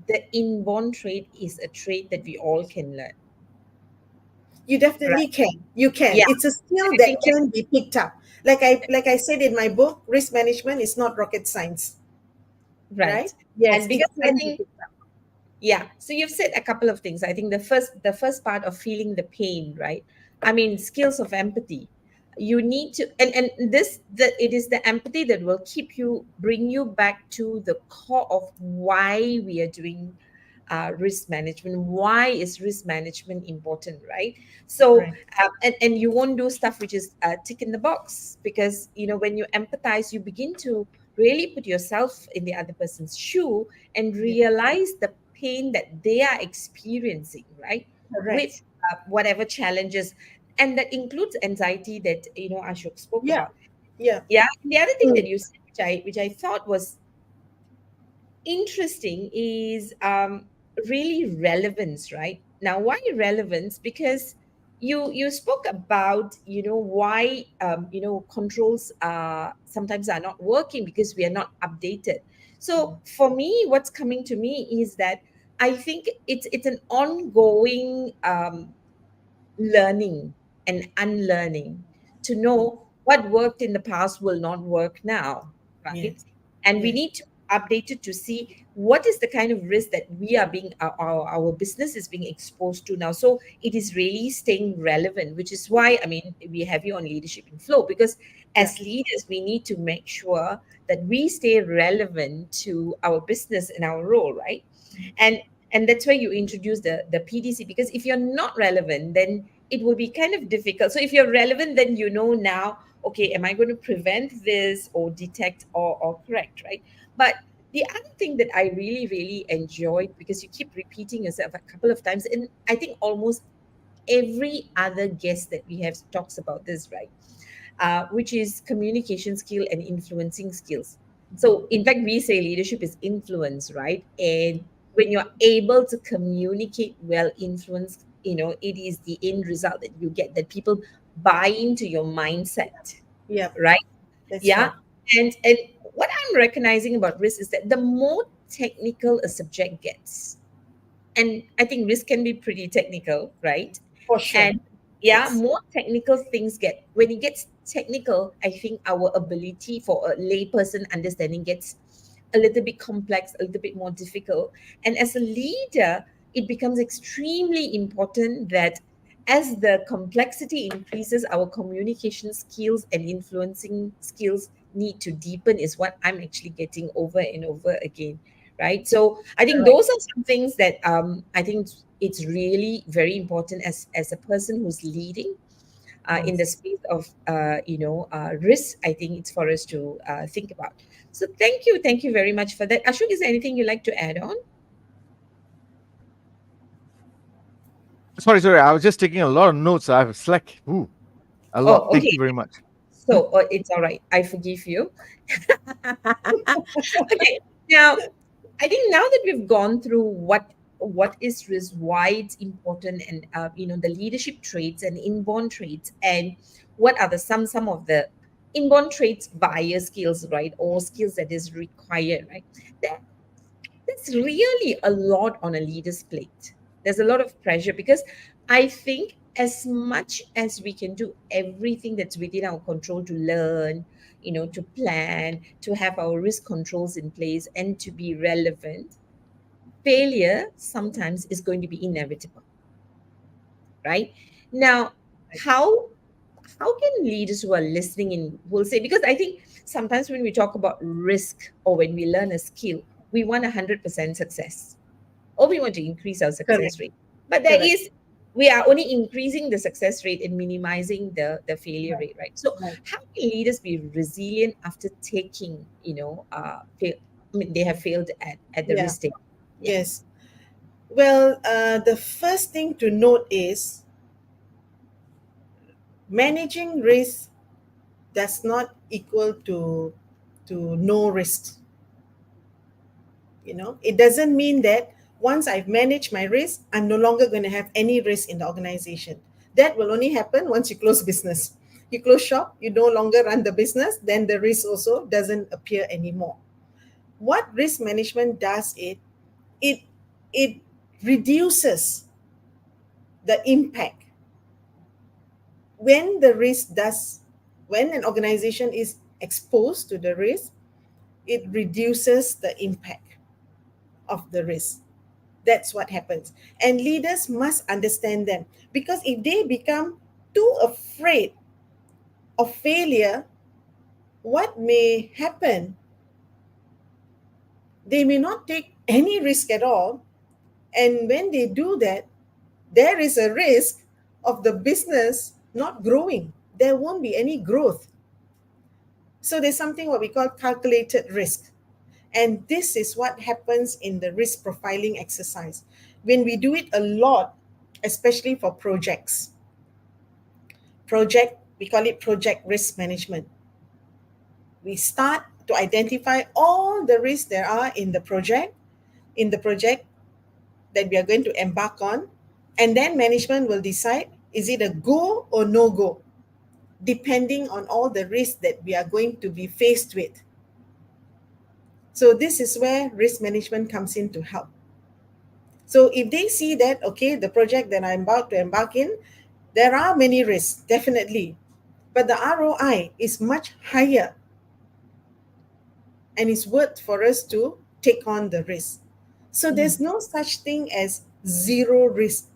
the inborn trait is a trait that we all can learn, You definitely right? can. You can. Yeah, It's a skill I that think can be picked up. Like I said in my book, risk management is not rocket science, right? right. Yes, And it because I can be think, picked up. yeah, so you've said a couple of things. I think the first part of feeling the pain, right? I mean, skills of empathy. You need to, and it is the empathy that will keep you, bring you back to the core of why we are doing risk management. Why is risk management important, right? So, Right. and you won't do stuff which is tick in the box, because when you empathize, you begin to really put yourself in the other person's shoe and Yeah. realize the pain that they are experiencing, right? With Correct. whatever challenges, and that includes anxiety that Ashok spoke Yeah. about. Yeah. Yeah. The other thing that Mm. you said, which I thought was interesting, is really relevance, right? Now, why relevance? Because you spoke about why controls sometimes are not working because we are not updated. So for me, what's coming to me is that I think it's an ongoing learning and unlearning to know what worked in the past will not work now, right? Yes. And we Yes. need to update it to see what is the kind of risk that we are being our business is being exposed to now. So it is really staying relevant, which is why, I mean, we have you on Leadership in Flow, because Yeah. as leaders we need to make sure that we stay relevant to our business and our role, right? And that's why you introduce the PDC, because if you're not relevant, then it will be kind of difficult. So if you're relevant, then now, okay, am I going to prevent this or detect or correct, right? But the other thing that I really, really enjoyed, because you keep repeating yourself a couple of times, and I think almost every other guest that we have talks about this, right? Which is communication skill and influencing skills. So, in fact, we say leadership is influence, right? And when you're able to communicate well, influence, it is the end result that you get, that people buy into your mindset, Yeah. right? That's Yeah. right. And what I'm recognizing about risk is that the more technical a subject gets, and I think risk can be pretty technical, right? For sure. And yeah, Yes. more technical things get, when it gets technical, I think our ability for a layperson understanding gets a little bit complex, a little bit more difficult. And as a leader, it becomes extremely important that as the complexity increases, our communication skills and influencing skills need to deepen, is what I'm actually getting over and over again, right? So I think Correct. those are some things that I think it's really very important as a person who's leading in the Yes. space of risk. I think it's for us to think about. So thank you very much for that. Ashok, is there anything you'd like to add on? Sorry, I was just taking a lot of notes. I have slack. Ooh, a lot. Oh, Thank okay. you very much. So it's all right. I forgive you. Okay. Now, I think now that we've gone through what is risk, why it's important, and the leadership traits and inborn traits, and what are the some of the inborn traits via skills, right, or skills that is required, right? That that's really a lot on a leader's plate. There's a lot of pressure, because I think as much as we can do everything that's within our control to learn, to plan, to have our risk controls in place, and to be relevant, failure sometimes is going to be inevitable, right? Now, how how can leaders who are listening in will say, because I think sometimes when we talk about risk or when we learn a skill, we want 100% success, or we want to increase our Correct. success rate. But there Correct. is we are only increasing the success rate and minimizing the failure Right. rate, right? So Right. how can leaders be resilient after taking, I mean, they have failed at the Yeah. risk taking? Yeah. Yes. Well, the first thing to note is managing risk does not equal to no risk. It doesn't mean that once I've managed my risk, I'm no longer going to have any risk in the organization. That will only happen once you close business. You close shop, you no longer run the business, then the risk also doesn't appear anymore. What risk management does, it it reduces the impact when the risk does when an organization is exposed to the risk. It reduces the impact of the risk. That's what happens. And leaders must understand them, because if they become too afraid of failure, what may happen, they may not take any risk at all. And when they do that, there is a risk of the business not growing. There won't be any growth. So there's something what we call calculated risk. And this is what happens in the risk profiling exercise. When we do it a lot, especially for we call it project risk management. We start to identify all the risks there are in the project that we are going to embark on. And then management will decide, is it a go or no go, depending on all the risks that we are going to be faced with. So this is where risk management comes in to help. So if they see that, okay, the project that I'm about to embark in, there are many risks, definitely, but the ROI is much higher, and it's worth for us to take on the risk. So Mm. there's no such thing as zero risk.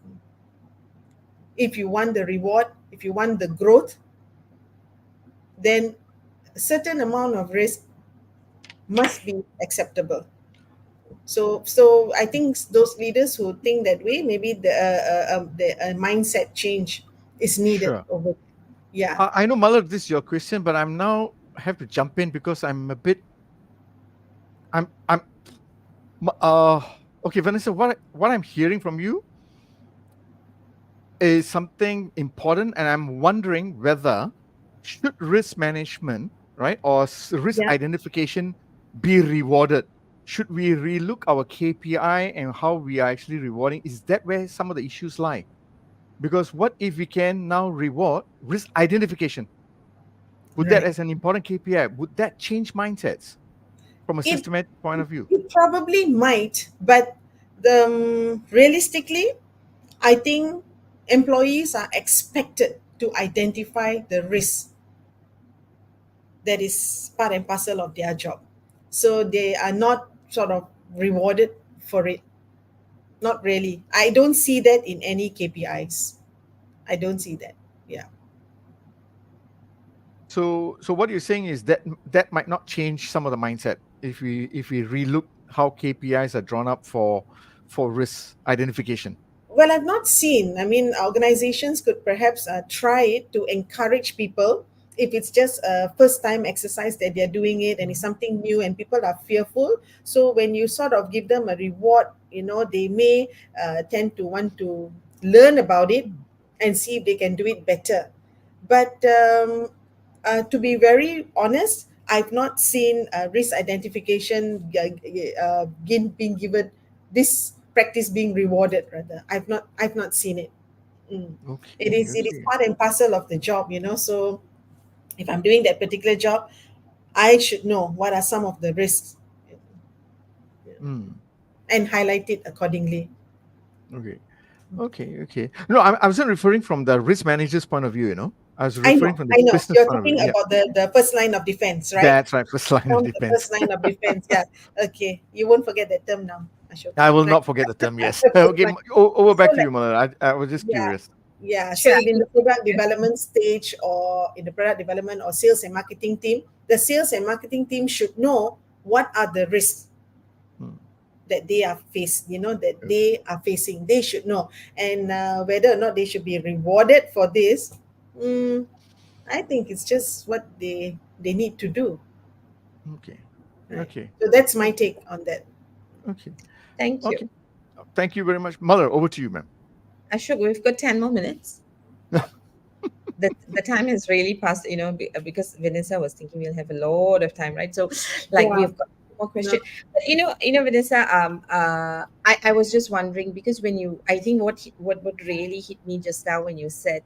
If you want the reward, if you want the growth, then a certain amount of risk must be acceptable. So I think those leaders who think that way, maybe the mindset change is needed Sure. over. Yeah, I know, Malak, this is your question, but I'm now have to jump in because I'm a bit. I'm. Okay, Vanessa. What I'm hearing from you is something important, and I'm wondering whether should risk management, right, or risk yeah, identification be rewarded? Should we relook our KPI and how we are actually rewarding? Is that where some of the issues lie? Because what if we can now reward risk identification? Would that right. as an important KPI? Would that change mindsets from a It systematic point of view? it probably might, but realistically, I think employees are expected to identify the risk that is part and parcel of their job. So they are not sort of rewarded for it. Not really. I don't see that in any KPIs. I don't see that. Yeah. So what you're saying is that that might not change some of the mindset if we relook how KPIs are drawn up for risk identification. Well, I've not seen. I mean, organizations could perhaps try it to encourage people. If it's just a first time exercise that they're doing it and it's something new and people are fearful. So when you sort of give them a reward, they may tend to want to learn about it and see if they can do it better. But to be very honest, I've not seen risk identification being given this practice being rewarded. Rather, I've not seen it. Mm. It Okay, is it is okay. part and parcel of the job. So if I'm doing that particular job, I should know what are some of the risks Mm, and highlight it accordingly. okay. Okay, okay. No, I wasn't referring from the risk manager's point of view, I was I referring know, from the I know. business You're point of talking view. Yeah, about the first line of defense, right? that's right. First line of From the defense. first line of defense. Yeah. Okay. You won't forget that term now, Ashok. I will Right. not forget the term. Yes. First Okay. line. Over So back to like, you, Malala. I was just yeah. curious. Yeah. So Sure. if in the product development stage or in the product development or sales and marketing team, the sales and marketing team should know what are the risks. Mm, that they are that they are facing. They should know. And whether or not they should be rewarded for this, mm, I think it's just what they need to do. Okay. Right. Okay. So that's my take on that. Okay. Thank Okay. you. Thank you very much. Mother, over to you, ma'am. Ashok, we've got 10 more minutes. The time has really passed, because Vanessa was thinking we'll have a lot of time, right? So, like, Yeah. we've got more No. question. But Vanessa, I was just wondering, because I think what really hit me just now when you said,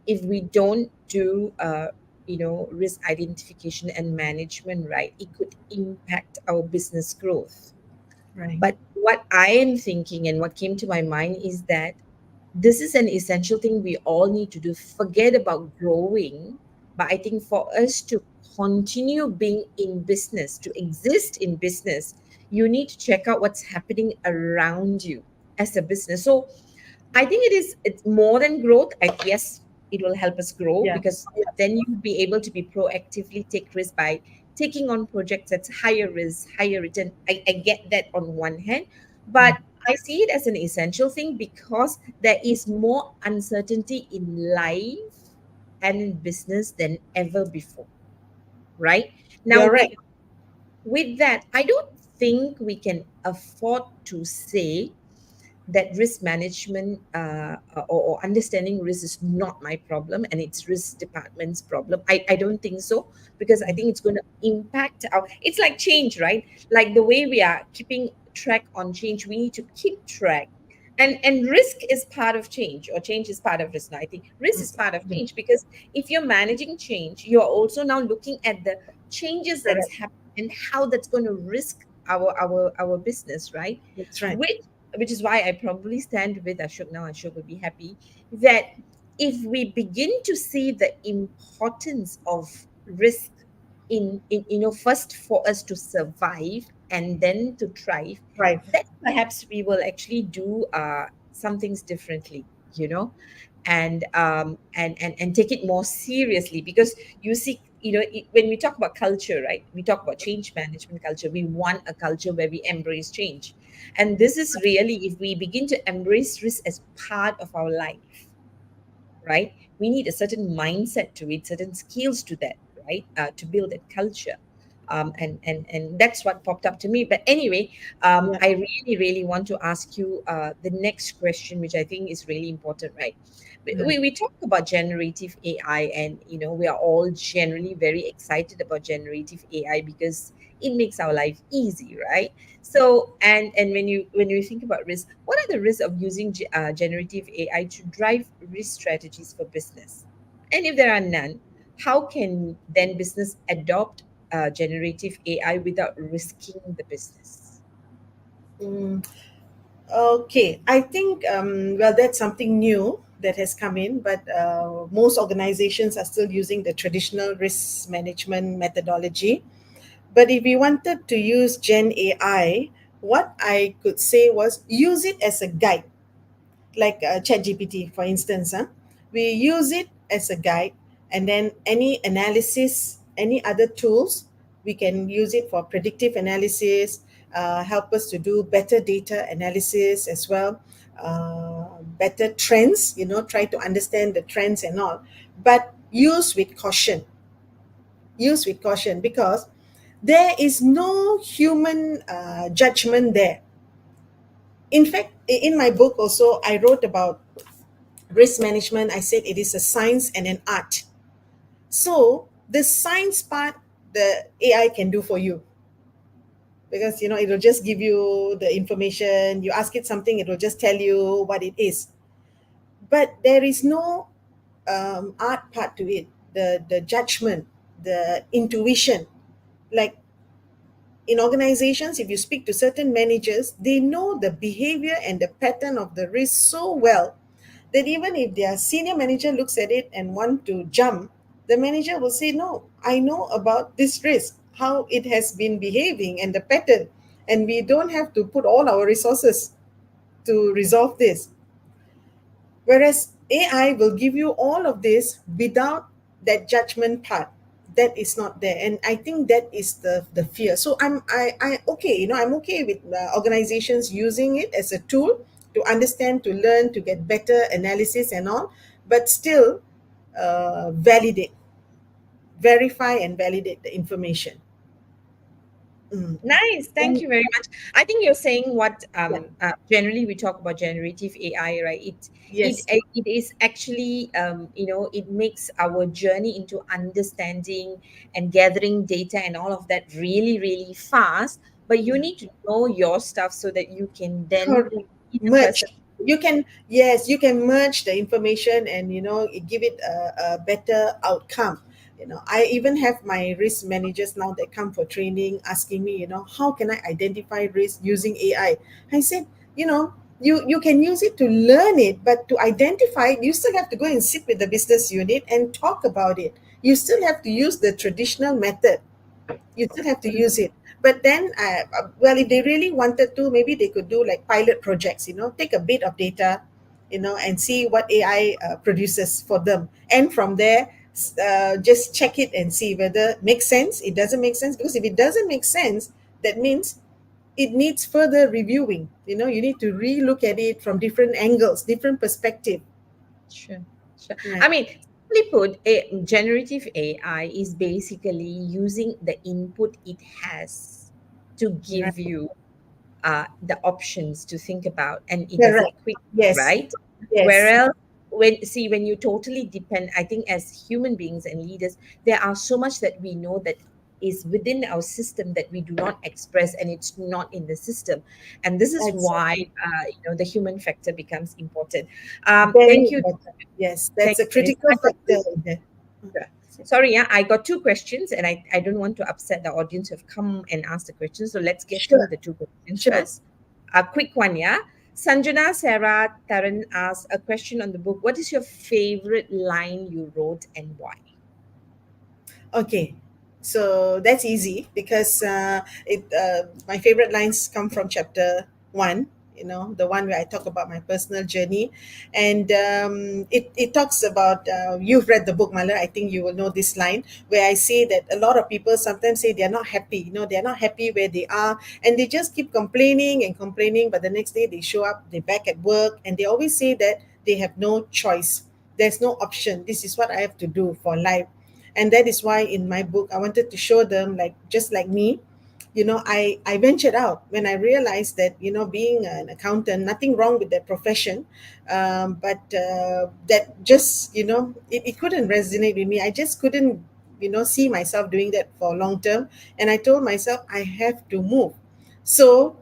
if we don't do risk identification and management right, it could impact our business growth. Right. But what I am thinking and what came to my mind is that this is an essential thing we all need to do. Forget about growing, but I think for us to continue being in business, to exist in business, you need to check out what's happening around you as a business. So I think it's more than growth. Yes, it will help us grow, Yeah. because then you'll be able to be proactively take risk by taking on projects that's higher risk, higher return. I get that on one hand, but I see it as an essential thing because there is more uncertainty in life and in business than ever before. Right? Now, You're right. with that, I don't think we can afford to say that risk management or understanding risk is not my problem and it's risk department's problem. I don't think so, because I think it's going to impact it's like change, right? Like the way we are keeping track on change, we need to keep track. And risk is part of change, or change is part of risk. Now, I think risk is part of change, because if you're managing change, you're also now looking at the changes that's Correct. happening and how that's going to risk our business, right? That's right. Which is why I probably stand with Ashok now. Ashok will be happy that if we begin to see the importance of risk in first for us to survive and then to thrive, Right. then perhaps we will actually do some things differently, and take it more seriously, because you see, when we talk about culture, right, we talk about change management culture. We want a culture where we embrace change, and this is really, if we begin to embrace risk as part of our life, right, we need a certain mindset to it, certain skills to that, right, to build that culture. And that's what popped up to me. But anyway, Yeah. I really really want to ask you the next question, which I think is really important, right? We talk about generative AI, and we are all generally very excited about generative AI because it makes our life easy, right? So, and when you think about risk, what are the risks of using generative AI to drive risk strategies for business? And if there are none, how can then business adopt generative AI without risking the business? Mm, okay. I think well, that's something new that has come in, but most organizations are still using the traditional risk management methodology. But if we wanted to use Gen AI, what I could say was use it as a guide, like ChatGPT, for instance. We use it as a guide, and then any analysis, any other tools, we can use it for predictive analysis, help us to do better data analysis as well, better trends, try to understand the trends and all. But use with caution. Use with caution, because there is no human judgment there. In fact, in my book also, I wrote about risk management. I said it is a science and an art. So the science part, the AI can do for you, because it'll just give you the information. You ask it something, it will just tell you what it is. But there is no art part to it. The judgment, the intuition, like in organizations, if you speak to certain managers, they know the behavior and the pattern of the risk so well that even if their senior manager looks at it and want to jump, the manager will say, no, I know about this risk, how it has been behaving and the pattern, and we don't have to put all our resources to resolve this. Whereas AI will give you all of this without that judgment part. that is not there, and I think that is the fear. So I okay, I'm okay with organizations using it as a tool to understand, to learn, to get better analysis and all, but still validate, verify and validate the information. Mm. Nice. Thank And you very much. I think you're saying what yeah, generally we talk about generative AI, right? yes, It is actually it makes our journey into understanding and gathering data and all of that really really fast. But you yeah. need to know your stuff so that you can then Correct. be the person. Merge. You can, yes, you can merge the information and give it a better outcome. I even have my risk managers now that come for training asking me, how can I identify risk using AI? I said, you can use it to learn it, but to identify it, you still have to go and sit with the business unit and talk about it. You still have to use the traditional method. You still have to use it. But then well, if they really wanted to, maybe they could do like pilot projects, take a bit of data, and see what AI produces for them, and from there just check it and see whether it makes sense, it doesn't make sense. Because if it doesn't make sense, that means it needs further reviewing. You need to re-look at it from different angles, different perspective. Sure, sure. I Right. mean, simply put, generative AI is basically using the input it has to Right. give you the options to think about, and it does it Correct. quick, Yes. right? Yes. Whereas when you totally depend, I think as human beings and leaders, there are so much that we know that is within our system that we do not express, and it's not in the system, and this is why Exactly. the human factor becomes important. Very Thank you. important. Yes, that's Thank a you, Vanessa. critical I got factor in there. sure. Sorry, yeah, I got two questions, and I don't want to upset the audience who have come and asked the questions. So let's get through Sure, the two questions sure. first. A quick one, yeah. Sanjana Sarah Taran asked a question on the book. What is your favorite line you wrote and why? Okay, so that's easy because my favorite lines come from chapter one. The one where I talk about my personal journey, and it talks about. You've read the book, Mala. I think you will know this line where I say that a lot of people sometimes say they're not happy. They're not happy where they are, and they just keep complaining and complaining. But the next day they show up, they're back at work, and they always say that they have no choice. There's no option. This is what I have to do for life. And that is why in my book I wanted to show them, like just like me, I ventured out when I realized that, being an accountant, nothing wrong with that profession, but that just, it couldn't resonate with me. I just couldn't, see myself doing that for long term. And I told myself I have to move. So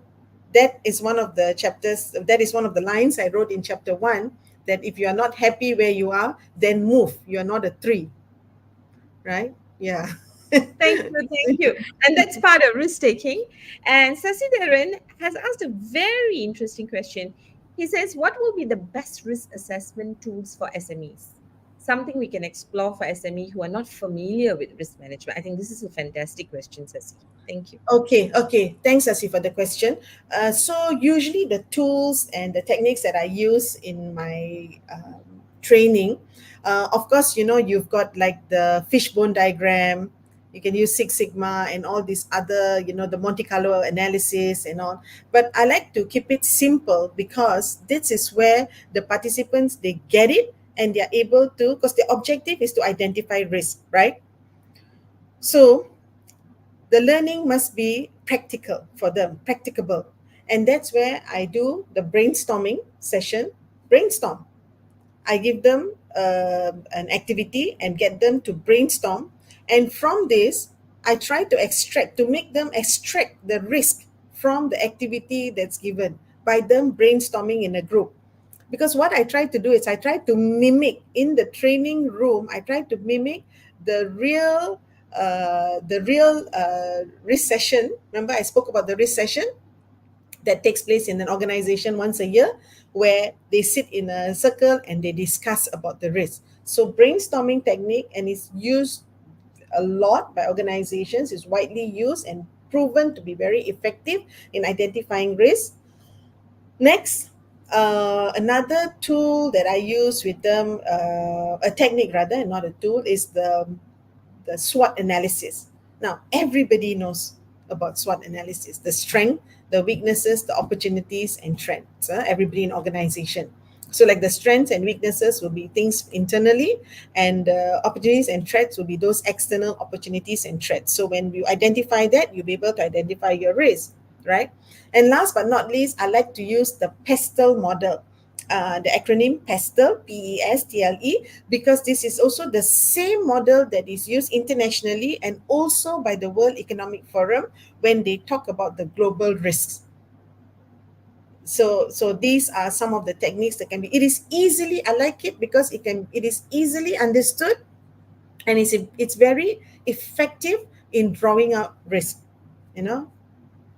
that is one of the chapters, that is one of the lines I wrote in chapter one, that if you are not happy where you are, then move. You are not a tree, right? Yeah. Thank you, thank you. And that's part of risk taking. And Sasidaran has asked a very interesting question. He says, what will be the best risk assessment tools for SMEs? Something we can explore for SME who are not familiar with risk management. I think this is a fantastic question, Sasi. Thank you. Okay. Thanks, Asi, for the question. So usually the tools and the techniques that I use in my training, of course, you've got like the fishbone diagram. You can use Six Sigma and all these other, the Monte Carlo analysis and all. But I like to keep it simple because this is where the participants, they get it and they're able to, because the objective is to identify risk, right? So the learning must be practical for them, practicable. And that's where I do the brainstorming session. Brainstorm. I give them an activity and get them to brainstorm. And from this, I try to extract, to make them extract the risk from the activity that's given by them brainstorming in a group. Because what I try to do is I try to mimic in the training room, I try to mimic the real risk session. Remember, I spoke about the risk session that takes place in an organization once a year, where they sit in a circle and they discuss about the risk. So brainstorming technique, and it's used a lot by organizations, is widely used and proven to be very effective in identifying risk. Next, another tool that I use with them, a technique rather, and not a tool, is the the SWOT analysis. Now, everybody knows about SWOT analysis, the strength, the weaknesses, the opportunities, and threats. Everybody in organization. So, like the strengths and weaknesses will be things internally, and opportunities and threats will be those external opportunities and threats. So, when you identify that, you'll be able to identify your risk, right? And last but not least, I like to use the PESTLE model, the acronym PESTLE, PESTLE, because this is also the same model that is used internationally and also by the World Economic Forum when they talk about the global risks. So these are some of the techniques that can be. It is easily, I like it because it is easily understood, and it's very effective in drawing out risk. You know,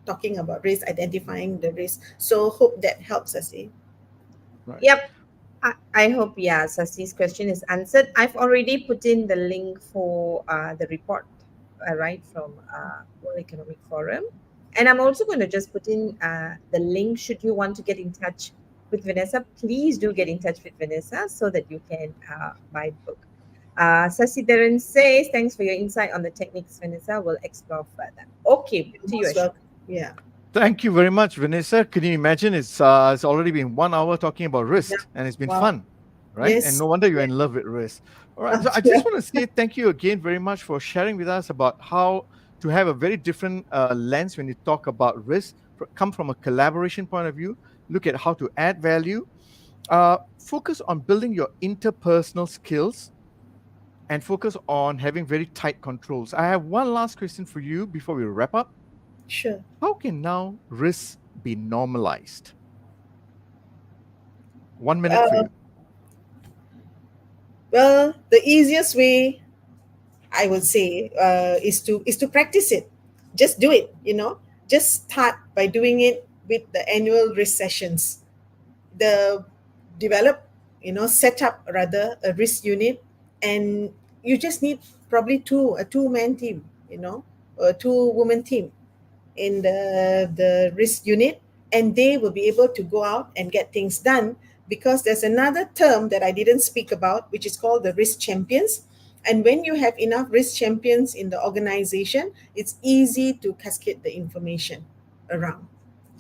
talking about risk, identifying the risk. So hope that helps us. Right. Yep. I hope, yeah, Sasi's question is answered. I've already put in the link for the report, right, from World Economic Forum. And I'm also going to just put in the link. Should you want to get in touch with Vanessa, please do get in touch with Vanessa so that you can buy the book. Sasi Dharan says, thanks for your insight on the techniques, Vanessa. We'll explore further. Okay, to you, Most Ashok. welcome. Yeah. Thank you very much, Vanessa. Can you imagine? It's already been 1 hour talking about Yeah. risk, and it's been Wow. fun, right? And Yes. no wonder you're Yeah. in love with risk. All right. So I just want to say thank you again very much for sharing with us about how to have a very different lens when you talk about risk. Come from a collaboration point of view. Look at how to add value. Focus on building your interpersonal skills, and focus on having very tight controls. I have one last question for you before we wrap up. Sure. How can now risk be normalized? 1 minute for Uh, you. well, the easiest way I would say is to practice it. Just do it. Just start by doing it with the annual risk sessions. The develop, set up rather a risk unit, and you just need probably a two-man team, a two-woman team in the risk unit, and they will be able to go out and get things done, because there's another term that I didn't speak about, which is called the risk champions. And when you have enough risk champions in the organization, it's easy to cascade the information around,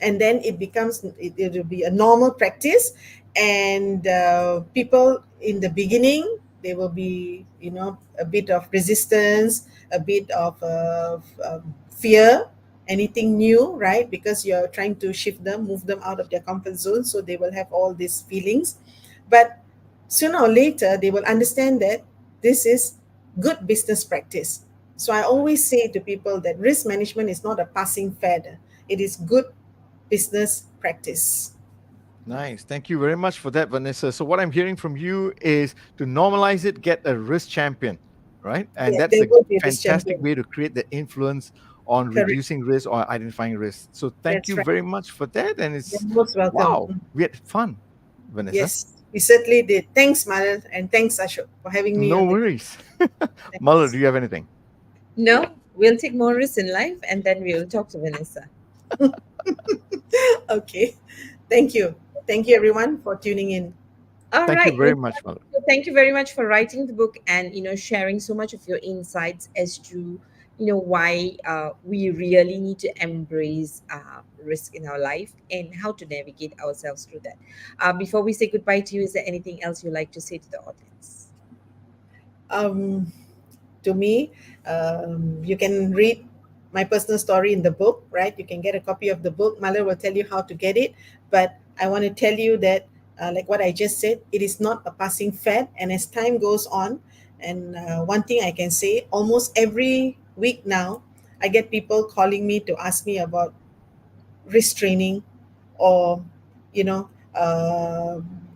and then it will be a normal practice. And people in the beginning, there will be a bit of resistance, a bit of fear, anything new, right? Because you're trying to shift them, move them out of their comfort zone, so they will have all these feelings. But sooner or later they will understand that this is good business practice. So I always say to people that risk management is not a passing fad, it is good business practice. Nice. Thank you very much for that, Vanessa. So, what I'm hearing from you is to normalize it, get a risk champion, right? And Yeah, that's there a will be risk fantastic champion. way to create the influence on Correct. reducing risk or identifying risk. So, thank That's you right. very much for that. And You're it's most welcome. wow, we had fun, Vanessa. Yes, we certainly did. Thanks, Mal, and thanks, Ashok, for having me No on the. worries. Mala, do Thanks. you have anything? No, we'll take more risks in life and then we'll talk to Vanessa. Okay. Thank you. Thank you, everyone, for tuning in. All Thank you right. very much, Mala. So thank you very much for writing the book and sharing so much of your insights as to why we really need to embrace risk in our life and how to navigate ourselves through that. Before we say goodbye to you, is there anything else you'd like to say to the audience? Um, to me, you can read my personal story in the book, right? You can get a copy of the book. Mala will tell you how to get it. But I want to tell you that, like what I just said, it is not a passing fad. And as time goes on, and one thing I can say, almost every week now, I get people calling me to ask me about risk training, or you know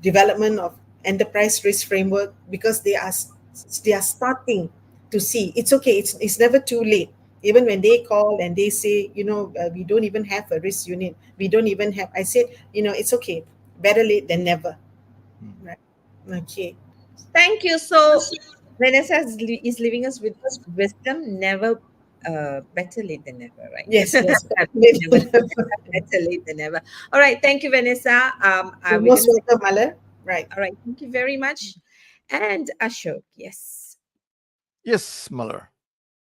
development of enterprise risk framework, because they are starting to see it's okay, it's never too late. Even when they call and they say, we don't even have a risk unit, we don't even have, I said, it's okay, better late than never. Hmm. Right. Okay. Thank you. So Vanessa is leaving us with wisdom. Never better late than never, right? Yes, better late Never, than never. better late than never. All right. Thank you, Vanessa. You're We're most gonna say, welcome, Mala. Right. all right. Thank you very much. And Ashok, yes. Yes, Muller.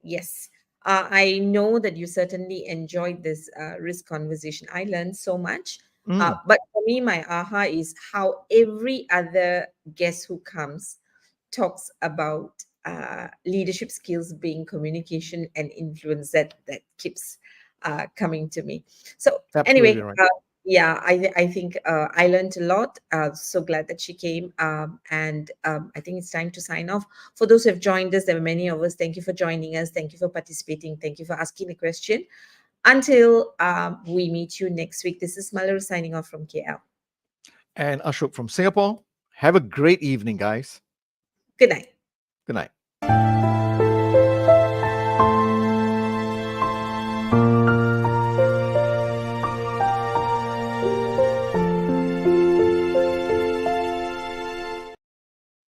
Yes. I know that you certainly enjoyed this risk conversation. I learned so much. Mm, But for me, my aha is how every other guest who comes talks about leadership skills being communication and influence. That keeps coming to me. So absolutely anyway, right. yeah, I think I learned a lot. So glad that she came. And I think it's time to sign off. For those who have joined us, there were many of us. Thank you for joining us. Thank you for participating. Thank you for asking the question. Until we meet you next week, this is Malaru signing off from KL. And Ashok from Singapore. Have a great evening, guys. Good night. Good night.